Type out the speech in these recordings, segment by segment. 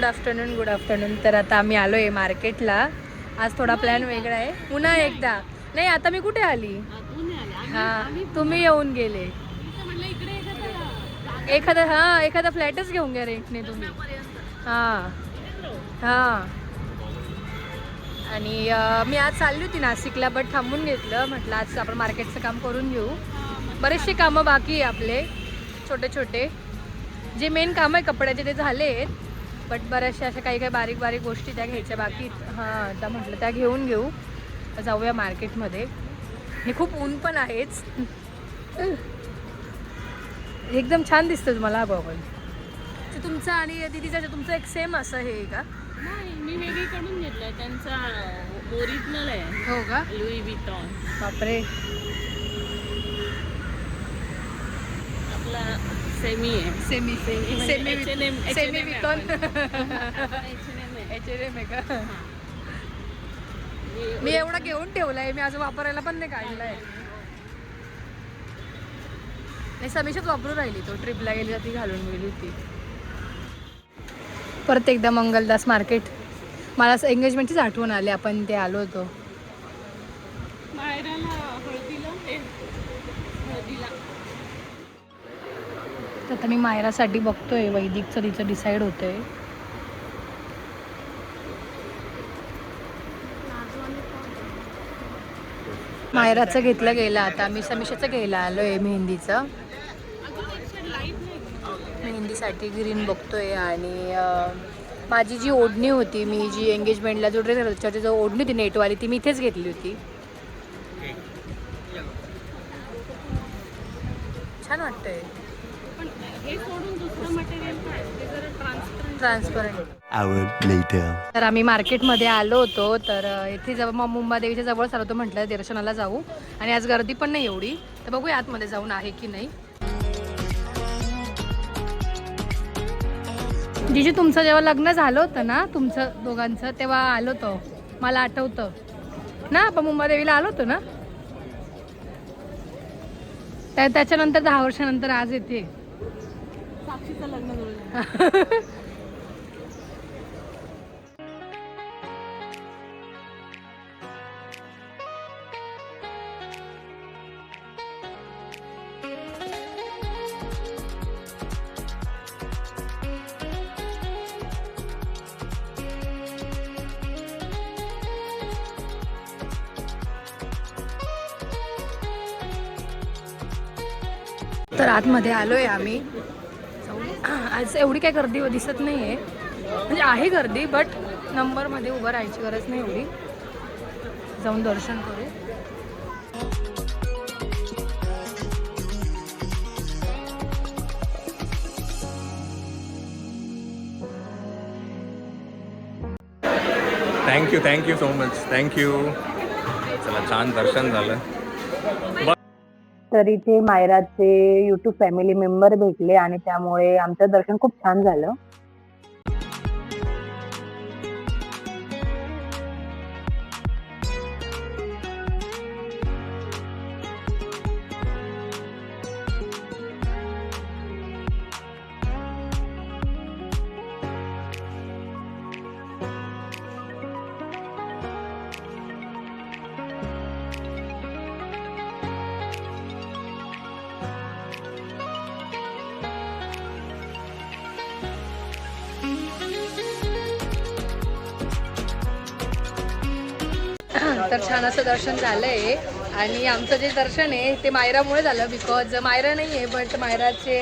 Good afternoon. तर आता आम्ही आलो आहे मार्केटला. आज थोडा प्लॅन वेगळा आहे. पुन्हा एकदा नाही, आता मी कुठे आली? हां, तुम्ही येऊन गेले. एखादा फ्लॅटच घेऊन घ्या रेंटने तुम्ही. हां हां. आणि मी आज चालली होती नाशिकला, बट थांबून घेतलं. म्हटलं आज आपण मार्केटचं काम करून घेऊ. बरेचसे कामं बाकी आहे आपले, छोटे छोटे जे मेन कामं आहे कपड्याचे ते झाले आहेत, बट बऱ्याचशा अशा काही बारीक बारीक गोष्टी त्या घ्यायच्या बाकी. हां, तर म्हटलं त्या घेऊन घेऊ. तर जाऊया मार्केटमध्ये. हे खूप ऊन पण आहेच. एकदम छान दिसतं तुम्हाला हा बघून. ते तुमचं आणि दीदीचं तुमचं एक सेम असं हे का? नाही, मी वेगळीकडून घेतलंय. त्यांचा ओरिजिनल आहे. हो का? Louis Vuitton. बापरे. आपला सेमी आहे. सेमी विकॉन. H&M आहे का? मी एवढा घेऊन ठेवलाय, मी अजून वापरायला पण नाही काढलाय. नाही, समीक्षाच वापरून राहिली. तो ट्रिपला गेली ती घालून गेली होती. परत एकदा मंगलदास मार्केट. मला असं एंगेजमेंटचीच आठवण आली, आपण ते आलो होतो मायराला हळदीला. तर आता मी मायरासाठी बघतोय. वैदिकचं तिचं डिसाईड होतंय. मायराचं घेतलं गेलं. आता मी समीक्षाचं घ्यायला आलो आहे मेहंदीचं. मेहंदीसाठी ग्रीन बघतोय. आणि माझी जी ओढणी होती, मी जी एंगेजमेंटला जो ड्रेस त्याची जो ओढणी होती नेटवाली, ती मी इथेच घेतली होती. छान वाटतंय. ट्रान्सपरंट. तर आम्ही मार्केटमध्ये आलो होतो. तर इथे जवळ मुंबादेवीच्या जवळ आलो होतो. म्हटलं दर्शनाला जाऊ. आणि आज गर्दी पण नाही एवढी, तर बघूया आतमध्ये जाऊन आहे की नाही. जिजी, तुमचं जेव्हा लग्न झालं होतं ना, तुमचं दोघांचं, तेव्हा आलो होतो. मला आठवतं ना, आपण मुंबादेवीला आलो होतो ना. त्याच्यानंतर 10 वर्षानंतर आज येते. साक्षीचं लग्न झालं. तर आतमध्ये आलो आहे आम्ही. आज एवढी काही गर्दी दिसत नाही आहे. म्हणजे आहे गर्दी, बट नंबरमध्ये उभं राहायची गरज नाही एवढी. जाऊन दर्शन करू. Thank you so much. थँक्यू. चला, छान दर्शन झालं. तर इथे मायराचे यूट्यूब फॅमिली मेंबर भेटले आणि त्यामुळे आमचं दर्शन खूप छान झालं. तर छान असं दर्शन झालं आहे. आणि आमचं जे दर्शन आहे ते मायरामुळे झालं, बिकॉज मायरा नाही आहे, बट मायराचे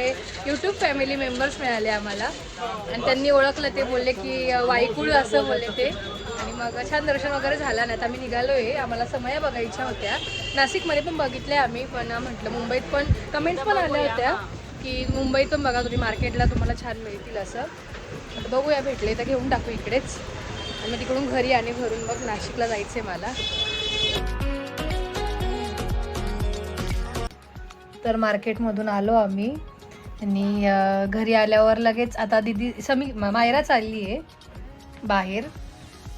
यूट्यूब फॅमिली मेंबर्स मिळाले आम्हाला. आणि त्यांनी ओळखलं. ते बोलले की वाईकुळ असं बोलले ते. आणि मग छान दर्शन वगैरे झालं ना. आता आम्ही निघालो आहे. आम्हाला समया बघायच्या होत्या. नाशिकमध्ये पण बघितल्या आम्ही, पण म्हटलं मुंबईत पण कमेंट्स पण आल्या होत्या की मुंबईत पण बघा तुम्ही, मार्केटला तुम्हाला छान मिळतील असं. आता बघूया, भेटले तर घेऊन टाकू इकडेच. आणि मग तिकडून घरी आणि घरून मग नाशिकला जायचं आहे मला. तर मार्केटमधून आलो आम्ही. आणि घरी आल्यावर लगेच आता दीदी मायरा चालली आहे बाहेर.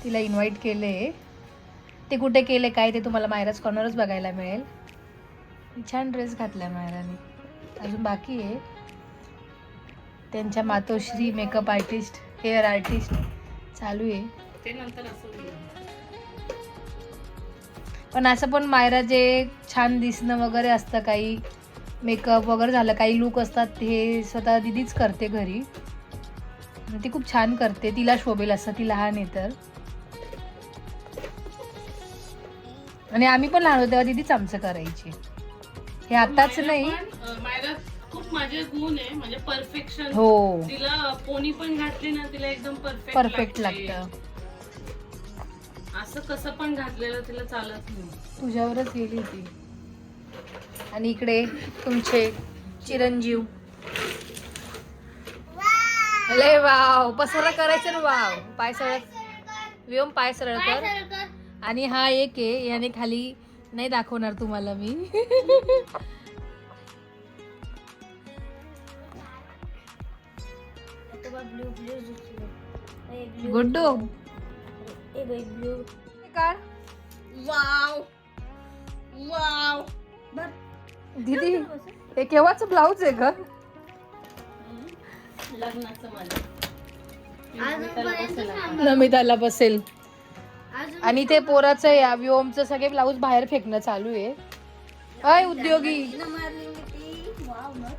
तिला इन्व्हाइट केलं आहे. ते कुठे केले काय ते तुम्हाला मायराज कॉर्नरच बघायला मिळेल. छान ड्रेस घातला आहे मायराने. अजून बाकी आहे त्यांच्या मातोश्री मेकअप आर्टिस्ट हेअर आर्टिस्ट चालू आहे. ते नंतर असं होईल. पण असं पण मायरा जे छान दिसणं वगैरे असतं, काही मेकअप वगैरे झालं, काही लुक असतात हे स्वतः दीदीच करते घरी. ती खूप छान करते, तिला शोभेल असं, ती लहान आहे तर. आणि आम्ही पण लहान होतो तेव्हा दीदीच आमचं करायची, हे आताच नाही. मायरा खूप माझे गुण आहे, म्हणजे परफेक्शन. हो, तिला पोनी पण घातली ना, तिला एकदम परफेक्ट लागतं. असं कसं पण घातलेलं तिला चालत नाही. तुझ्यावरच गेली ती. आणि इकडे तुमचे चिरंजीव. लय वाव, पसारा करायचं ना. वाव, पाय सरळ व्योम, पाय सरळ कर. आणि हा एक आहे, याने खाली नाही दाखवणार तुम्हाला मी. गुड्डू काढ. Wow wow. दीदी हे केव्हाच ब्लाऊज आहे का? लग्नाचं माझं नमिताला बसेल. आणि ते पोराचं या व्योमचं सगळे ब्लाऊज बाहेर फेकणं चालू आहे. अय उद्योगी,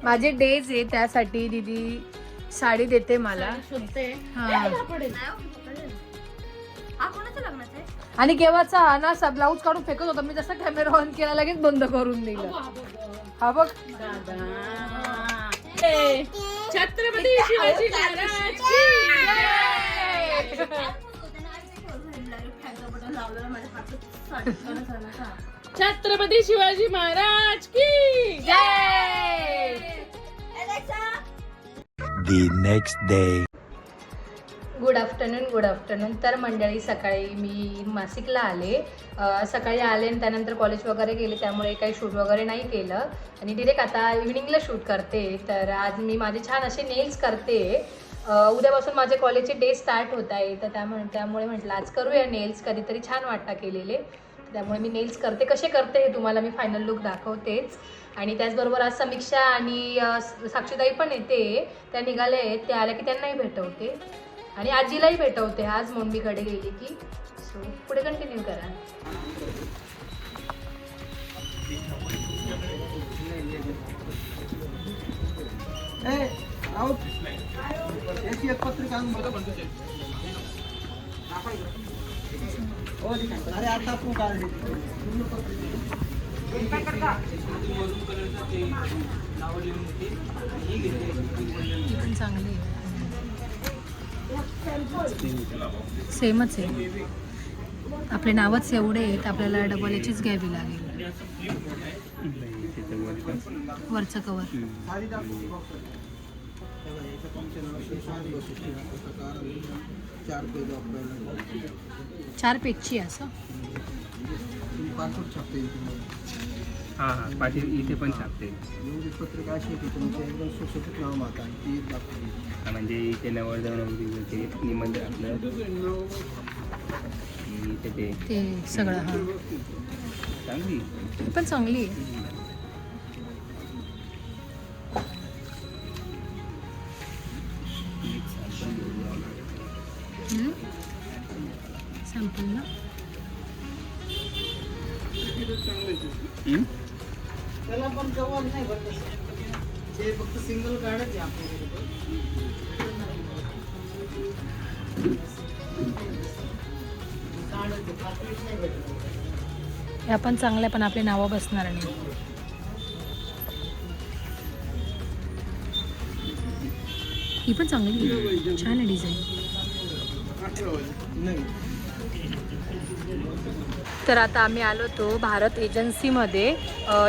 माझे डेज आहे त्यासाठी दीदी साडी देते मला. हा. आणि केव्हाचा हा ना असा ब्लाऊज काढून फेकत होता, मी जसा कॅमेरा ऑन केला लगेच बंद करून दिलं. हा बघ. छत्रपती शिवाजी महाराज की छत्रपती शिवाजी महाराज की जय. The next day. Good afternoon. तर मंडळी, सकाळी मी नाशिकला आले. सकाळी आले आणि त्यानंतर कॉलेज वगैरे गेले, त्यामुळे काही शूट वगैरे नाही केलं आणि डिरेक्ट आता इव्हिनिंगला शूट करते. तर आज मी माझे छान असे नेल्स करते. उद्यापासून माझे कॉलेजचे डे स्टार्ट होत आहे, तर त्यामुळे म्हटलं आज करूया नेल्स, कधीतरी छान वाटतं केलेले. त्यामुळे मी नेल्स करते. कसे करते हे तुम्हाला मी फायनल लुक दाखवतेच. आणि त्याचबरोबर आज समीक्षा आणि साक्षीताई पण येते, त्या निघाल्या आहेत. त्या आल्या की त्यांनाही भेटवते आणि आजीलाही भेटवते आज मम्मीकडे गेली की. सो पुढे कंटिन्यू करा. अरे आता तू काय ती पण चांगली आहे, सेमच आहे. आपले नावच एवढे आहेत, आपल्याला डबल याचीच घ्यावी लागेल. वरचं कवर. चार पेजची असं. हां हां, पाठी इथे पण छापते. पत्रिका अशी की तुमचे एकदम सुशोभित नाव माता ती दाखवली. म्हणजे इथे नवरदेव निबंध आपलं इथे ते सगळं. हा, चांगली ती पण चांगली आहे. सॅम्पल ना. त्याला पण जवळ नाही बरं तसं. ते फक्त सिंगल कार्डच आहे आपल्याकडे. ह्या पण चांगल्या, पण आपले नावं बसणार नाही. ही पण चांगली आहे, छान आहे डिझाईन. तर आता आम्ही आलो होतो भारत एजन्सीमध्ये.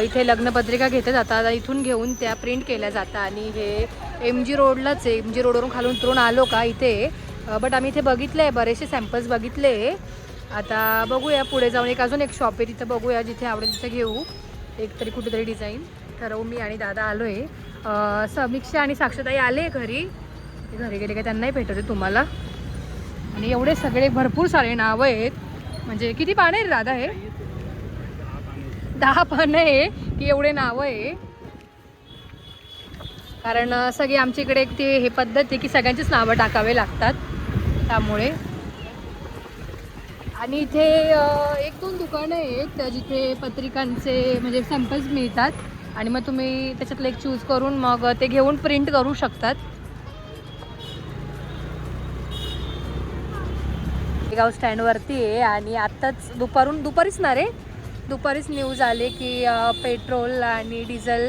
इथे लग्नपत्रिका घेतात आता इथून घेऊन त्या प्रिंट केल्या जातात. आणि हे MG रोडलाच आहे. MG रोडवरून खालून उतरून आलो का इथे. बट आम्ही इथे बघितले आहे, बरेचसे सॅम्पल्स बघितले. आता बघूया पुढे जाऊन, एक अजून एक शॉप आहे तिथं बघूया, जिथे आवडेल तिथं घेऊ एक तरी कुठेतरी डिझाईन. ठरवू. मी आणि दादा आलो आहे. समीक्षा आणि साक्षीताई आले घरी. घरी गेले का त्यांनाही भेटवते तुम्हाला. आणि एवढे सगळे भरपूर सारे नावं आहेत. म्हणजे किती पानं आहे दादा हे? 10 पानं आहे की एवढे नावं आहे. कारण सगळे आमच्या इकडे एक ते हे पद्धत आहे की सगळ्यांचीच नावं टाकावे लागतात. त्यामुळे. आणि इथे 1-2 दुकानं आहेत जिथे पत्रिकांचे म्हणजे सॅम्पल्स मिळतात आणि मग तुम्ही त्याच्यातलं एक चूज करून मग ते घेऊन प्रिंट करू शकतात. गाव स्टँडवरती आहे आणि आत्ताच दुपारीच ना रे दुपारीच न्यूज आले की पेट्रोल आणि डिझेल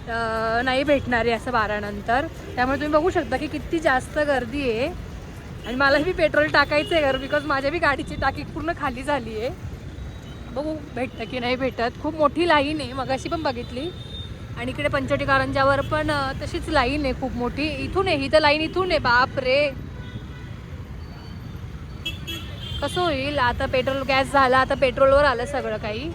नाही भेटणार आहे असं 12 नंतर. त्यामुळे तुम्ही बघू शकता की किती जास्त गर्दी आहे. आणि मलाही पेट्रोल टाकायचं आहे बिकॉज माझ्या बी गाडीची टाकी पूर्ण खाली झाली आहे. बघू भेटतं की नाही भेटत. खूप मोठी लाईन आहे मगाशी पण बघितली. आणि इकडे पंचवटी कारंजावर पण तशीच लाईन आहे खूप मोठी. इथून आहे ही तर लाईन इथून आहे. बाप रे कसं होईल आता. पेट्रोल गॅस झाला आता पेट्रोलवर आलं सगळं काही.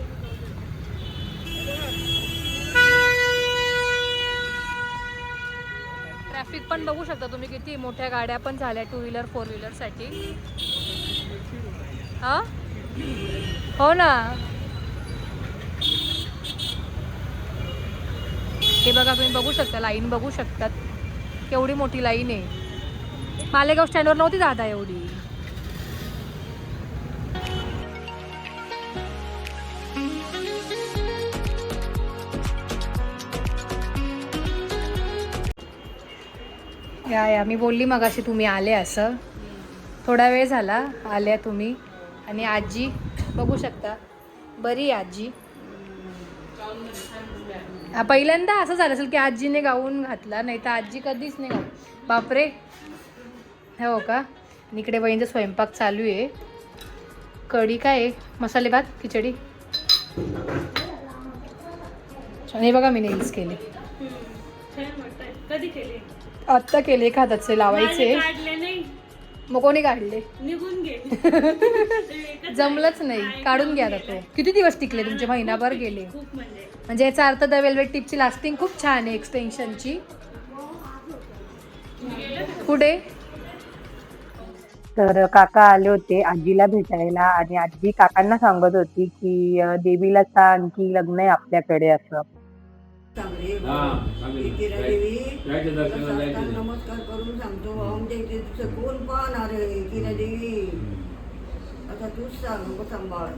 ट्रॅफिक पण बघू शकता तुम्ही किती मोठ्या गाड्या पण झाल्या 2 व्हीलर 4 व्हीलरसाठी. हां हो ना. हे बघा तुम्ही बघू शकता लाईन बघू शकतात केवढी मोठी लाईन आहे. मालेगाव स्टँडवर नव्हती दादा एवढी. या मी बोलली मगाशी तुम्ही आले असं. थोडा वेळ झाला आल्या तुम्ही. आणि आजी बघू शकता बरी आजी. पहिल्यांदा असं झालं असेल की आजीने गाऊन घातला नाही तर आजी कधीच नाही गाऊन. बापरे हो का. आणि इकडे बहिणीचा स्वयंपाक चालू आहे. कढी काय आहे मसाले भात खिचडी. आणि बघा मी नेल्स केले कधी केले आत्ता केले. एका हाताचे लावायचे. काढले नाही मग कोणी काढले निघून गेले. जमलंच नाही. काढून घ्या आता तो. किती दिवस टिकले तुमचे. महिनाभर गेले. खूप म्हणजे याचा अर्थ द वेल्वेट टिपची लास्टिंग खूप छान आहे एक्सटेन्शनची. पुढे तर काका आले होते आजीला भेटायला आणि आजी काकांना सांगत होती की देवीला सांग की लग्न आहे आपल्याकडे असं. नमस्कार करून सांगतो आमच्या इथे तुझं कोण पाहणार आहे किरा देवी. आता तूच सांग सांभाळ.